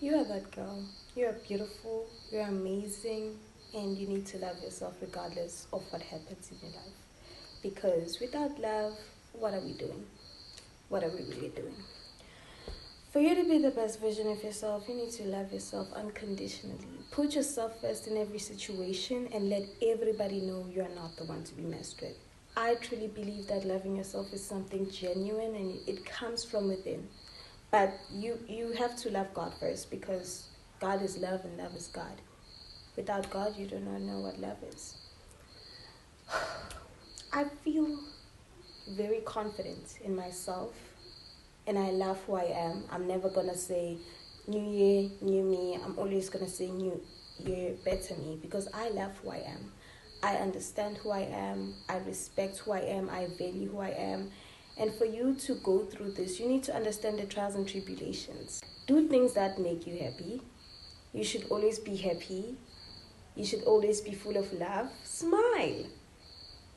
You are that girl. You are beautiful, you're amazing, and you need to love yourself regardless of what happens in your life. Because without love, what are we doing? What are we really doing? For you to be the best version of yourself, you need to love yourself unconditionally. Put yourself first in every situation and let everybody know you're not the one to be messed with. I truly believe that loving yourself is something genuine and it comes from within. But you have to love God first because God is love and love is God. Without God, you do not know what love is. I feel very confident in myself and I love who I am. I'm never going to say new year, new me. I'm always going to say new year, better me because I love who I am. I understand who I am. I respect who I am. I value who I am. And for you to go through this, you need to understand the trials and tribulations. Do things that make you happy. You should always be happy. You should always be full of love. Smile.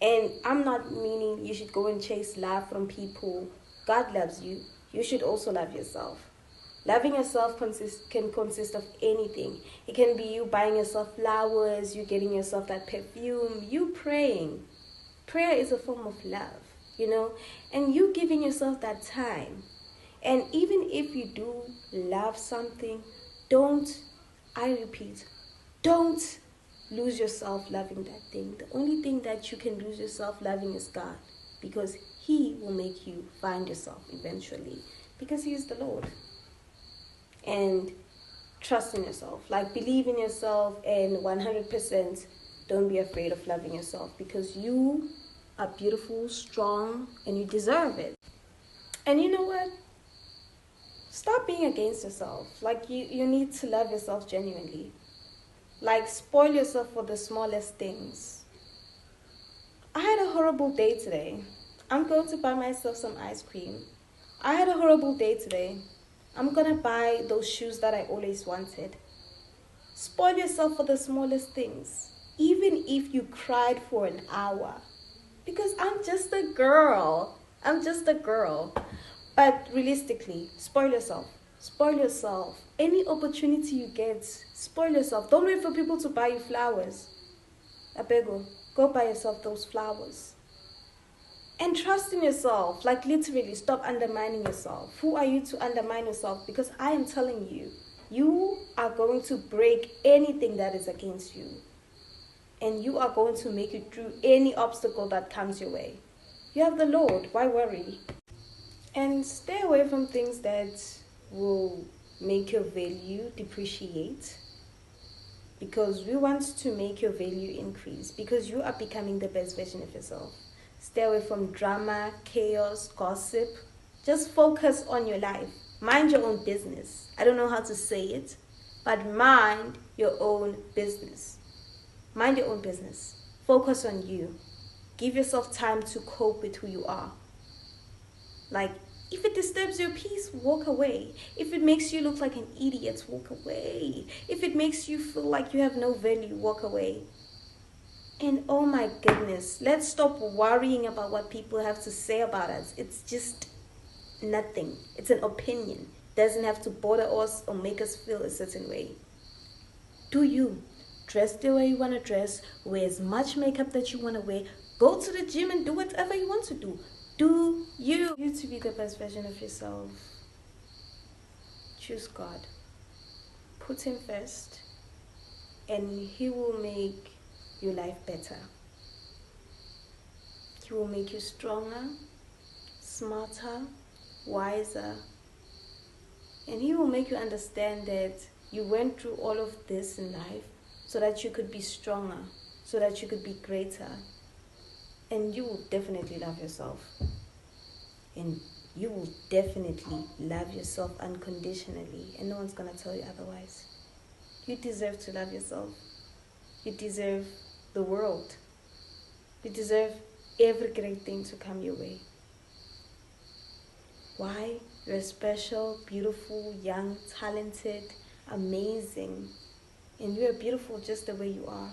And I'm not meaning you should go and chase love from people. God loves you. You should also love yourself. Loving yourself can consist of anything. It can be you buying yourself flowers, you getting yourself that perfume, you praying. Prayer is a form of love, and you giving yourself that time. And even if you do love something, I repeat, don't lose yourself loving that thing. The only thing that you can lose yourself loving is God, because He will make you find yourself eventually, because He is the Lord. And trust in yourself, like believe in yourself, and 100% don't be afraid of loving yourself, because you are beautiful, strong, and you deserve it. And you know what? Stop being against yourself. Like you need to love yourself genuinely. Like spoil yourself for the smallest things. I had a horrible day today. I'm going to buy myself some ice cream. I had a horrible day today. I'm going to buy those shoes that I always wanted. Spoil yourself for the smallest things. Even if you cried for an hour. Because I'm just a girl. But realistically, spoil yourself. Spoil yourself. Any opportunity you get, spoil yourself. Don't wait for people to buy you flowers. Abego, go buy yourself those flowers. And trust in yourself. Like literally, stop undermining yourself. Who are you to undermine yourself? Because I am telling you, you are going to break anything that is against you. And you are going to make it through any obstacle that comes your way. You have the Lord. Why worry? And stay away from things that will make your value depreciate. Because we want to make your value increase. Because you are becoming the best version of yourself. Stay away from drama, chaos, gossip. Just focus on your life. Mind your own business. I don't know how to say it, but mind your own business. Mind your own business. Focus on you. Give yourself time to cope with who you are. Like, if it disturbs your peace, walk away. If it makes you look like an idiot, walk away. If it makes you feel like you have no value, walk away. And oh my goodness, let's stop worrying about what people have to say about us. It's just nothing. It's an opinion. It doesn't have to bother us or make us feel a certain way. Do you. Dress the way you want to dress. Wear as much makeup that you want to wear. Go to the gym and do whatever you want to do. Do you. You to be the best version of yourself. Choose God. Put Him first. And He will make your life better. He will make you stronger, smarter, wiser. And He will make you understand that you went through all of this in life so that you could be stronger, so that you could be greater. And you will definitely love yourself. And you will definitely love yourself unconditionally. And no one's going to tell you otherwise. You deserve to love yourself. You deserve the world. You deserve every great thing to come your way. Why? You're special, beautiful, young, talented, amazing. And you're beautiful just the way you are.